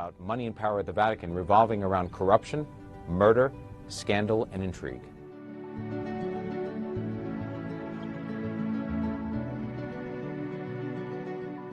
about money and power at the Vatican revolving around corruption, murder, scandal, and intrigue.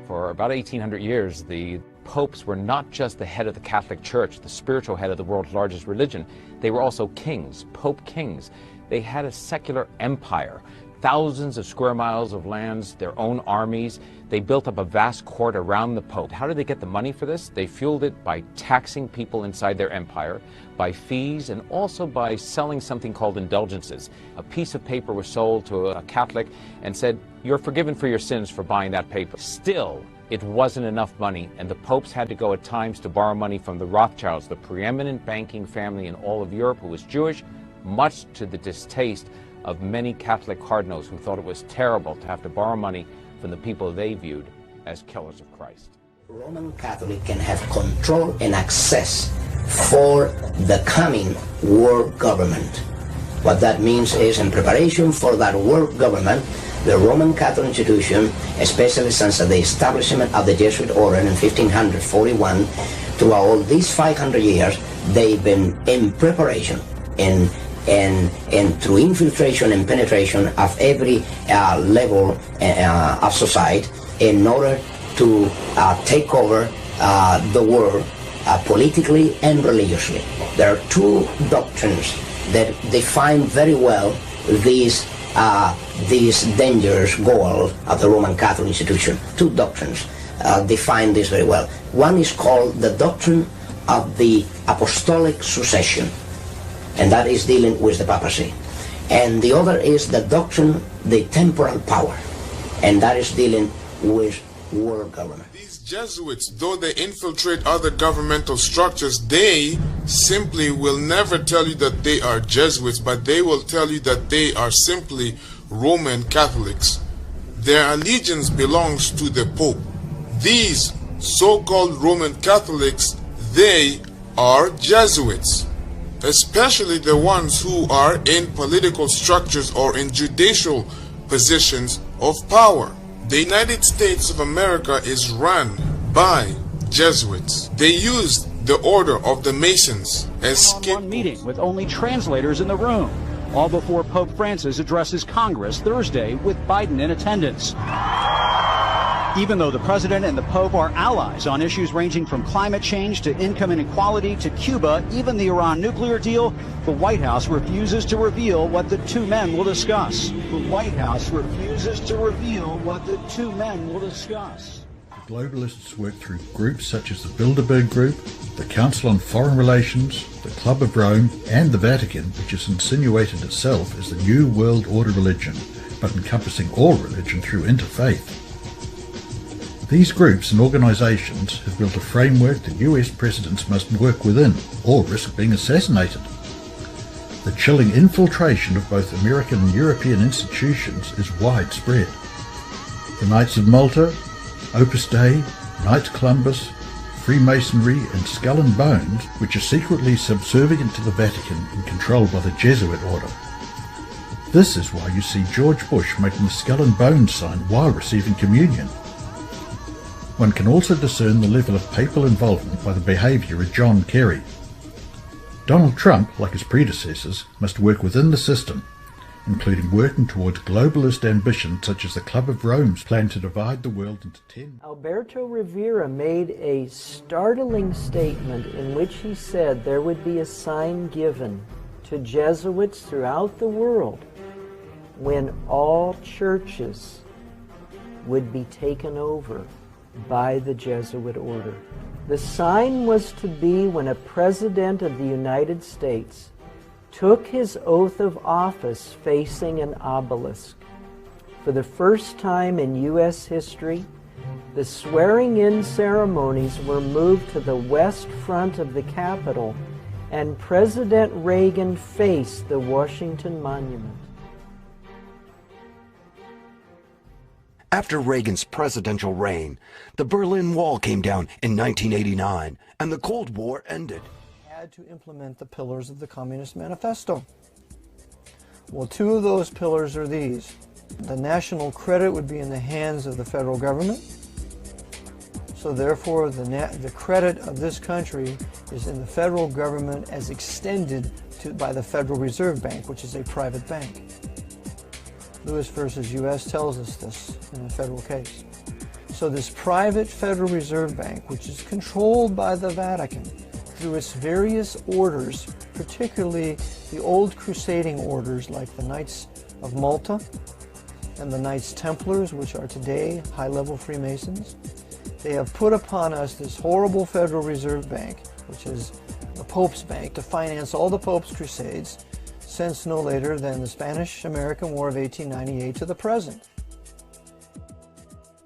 For about 1800 years, the popes were not just the head of the Catholic Church, the spiritual head of the world's largest religion. They were also kings, pope kings. They had a secular empire, thousands of square miles of lands, their own armies. They built up a vast court around the pope. How did they get the money for this? They fueled it by taxing people inside their empire, by fees, and also by selling something called indulgences. A piece of paper was sold to a Catholic and said, "You're forgiven for your sins for buying that paper." Still, it wasn't enough money, and the popes had to go at times to borrow money from the Rothschilds, the preeminent banking family in all of Europe who was Jewish, much to the distaste of many Catholic cardinals who thought it was terrible to have to borrow money from the people they viewed as killers of Christ. Roman Catholic can have control and access for the coming world government. What that means is, in preparation for that world government, the Roman Catholic institution, especially since the establishment of the Jesuit Order in 1541, throughout all these 500 years, they've been in preparation and through infiltration and penetration of every level of society in order to take over the world politically and religiously. There are two doctrines that define very well these dangerous goal of the Roman Catholic institution. Two doctrines define this very well. One is called the doctrine of the apostolic succession, and that is dealing with the papacy. And the other is the doctrine, the temporal power, and that is dealing with world government. These Jesuits, though they infiltrate other governmental structures, they simply will never tell you that they are Jesuits, but they will tell you that they are simply Roman Catholics. Their allegiance belongs to the Pope. These so-called Roman Catholics, they are Jesuits, especially the ones who are in political structures or in judicial positions of power. The United States of America is run by Jesuits. They used the Order of the Masons as one meeting with only translators in the room, all before Pope Francis addresses Congress Thursday with Biden in attendance. Even though the president and the Pope are allies on issues ranging from climate change to income inequality to Cuba, even the Iran nuclear deal, the White House refuses to reveal what the two men will discuss. The White House refuses to reveal what the two men will discuss. The globalists work through groups such as the Bilderberg Group, the Council on Foreign Relations, the Club of Rome, and the Vatican, which has insinuated itself as the New World Order religion, but encompassing all religion through interfaith. These groups and organizations have built a framework that US presidents must work within or risk being assassinated. The chilling infiltration of both American and European institutions is widespread. The Knights of Malta, Opus Dei, Knights Columbus, Freemasonry and Skull and Bones, which are secretly subservient to the Vatican and controlled by the Jesuit Order. This is why you see George Bush making the Skull and Bones sign while receiving communion. One can also discern the level of papal involvement by the behaviour of John Kerry. Donald Trump, like his predecessors, must work within the system, including working towards globalist ambitions such as the Club of Rome's plan to divide the world into 10. Alberto Rivera made a startling statement in which he said there would be a sign given to Jesuits throughout the world when all churches would be taken over by the Jesuit Order. The sign was to be when a president of the United States took his oath of office facing an obelisk. For the first time in U.S. history, the swearing-in ceremonies were moved to the west front of the Capitol, and President Reagan faced the Washington Monument. After Reagan's presidential reign, the Berlin Wall came down in 1989, and the Cold War ended. Had to implement the pillars of the Communist Manifesto. Well, two of those pillars are these. The national credit would be in the hands of the federal government. So therefore, the credit of this country is in the federal government as extended by the Federal Reserve Bank, which is a private bank. Lewis versus U.S. tells us this in a federal case. So this private Federal Reserve Bank, which is controlled by the Vatican through its various orders, particularly the old crusading orders like the Knights of Malta and the Knights Templars, which are today high-level Freemasons, they have put upon us this horrible Federal Reserve Bank, which is the Pope's bank, to finance all the Pope's crusades since no later than the Spanish-American War of 1898 to the present.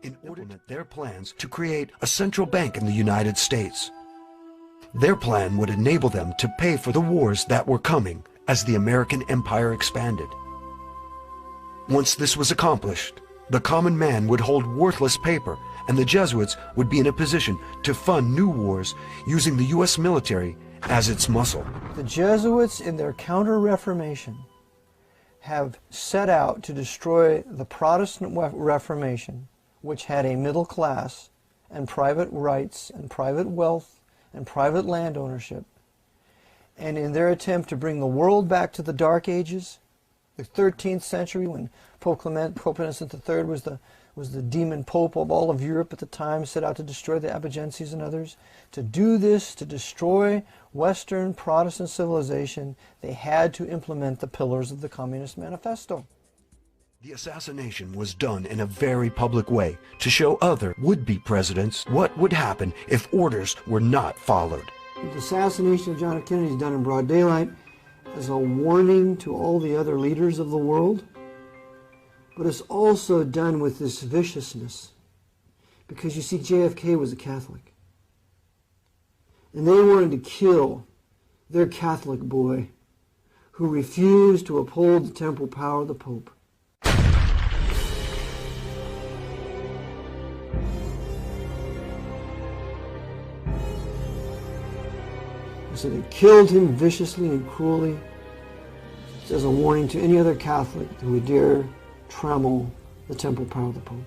In order to their plans to create a central bank in the United States. Their plan would enable them to pay for the wars that were coming as the American empire expanded. Once this was accomplished, the common man would hold worthless paper, and the Jesuits would be in a position to fund new wars using the U.S. military as its muscle. The Jesuits, in their Counter-Reformation, have set out to destroy the Protestant Reformation, which had a middle class and private rights and private wealth and private land ownership. And in their attempt to bring the world back to the Dark Ages, the 13th century, when Pope Innocent III was the demon pope of all of Europe at the time, set out to destroy the Albigenses and others. To do this, to destroy Western Protestant civilization, they had to implement the pillars of the Communist Manifesto. The assassination was done in a very public way to show other would-be presidents what would happen if orders were not followed. The assassination of John F. Kennedy is done in broad daylight as a warning to all the other leaders of the world, but it's also done with this viciousness, because you see, JFK was a Catholic, and they wanted to kill their Catholic boy who refused to uphold the temporal power of the Pope. So they killed him viciously and cruelly as a warning to any other Catholic who would dare trammel the temporal power of the Pope.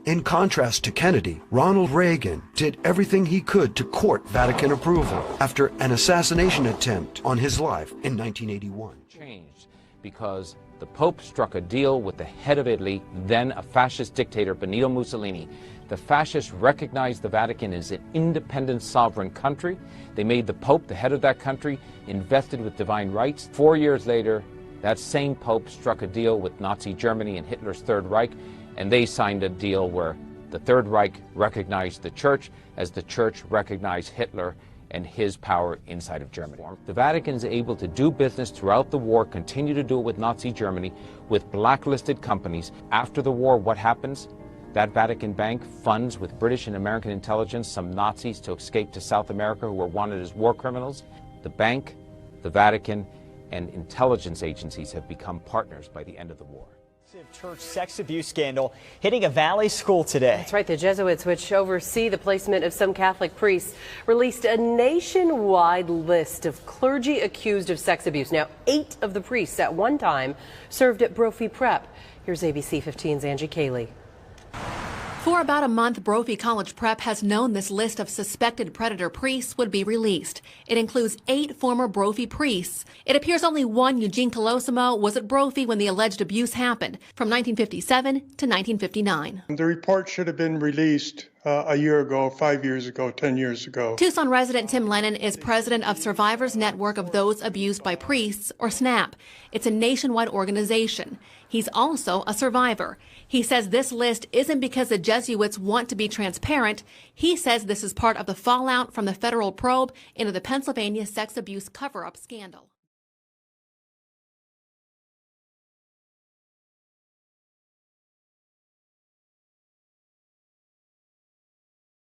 In contrast to Kennedy, Ronald Reagan did everything he could to court Vatican approval after an assassination attempt on his life in 1981. Changed because the Pope struck a deal with the head of Italy, then a fascist dictator, Benito Mussolini. The fascists recognized the Vatican as an independent sovereign country. They made the Pope the head of that country, invested with divine rights. 4 years later, that same Pope struck a deal with Nazi Germany and Hitler's Third Reich, and they signed a deal where the Third Reich recognized the Church as the Church recognized Hitler and his power inside of Germany. The Vatican is able to do business throughout the war, continue to do it with Nazi Germany, with blacklisted companies. After the war, what happens? That Vatican bank funds, with British and American intelligence, some Nazis to escape to South America who were wanted as war criminals. The bank, the Vatican, and intelligence agencies have become partners by the end of the war. Church sex abuse scandal hitting a Valley school today. That's right. The Jesuits, which oversee the placement of some Catholic priests, released a nationwide list of clergy accused of sex abuse. Now, 8 of the priests at one time served at Brophy Prep. Here's ABC 15's Angie Cayley. For about a month, Brophy College Prep has known this list of suspected predator priests would be released. It includes 8 former Brophy priests. It appears only one, Eugene Colosimo, was at Brophy when the alleged abuse happened, from 1957 to 1959. The report should have been released a year ago, 5 years ago, 10 years ago. Tucson resident Tim Lennon is president of Survivors Network of Those Abused by Priests, or SNAP. It's a nationwide organization. He's also a survivor. He says this list isn't because the Jesuits want to be transparent. He says this is part of the fallout from the federal probe into the Pennsylvania sex abuse cover-up scandal.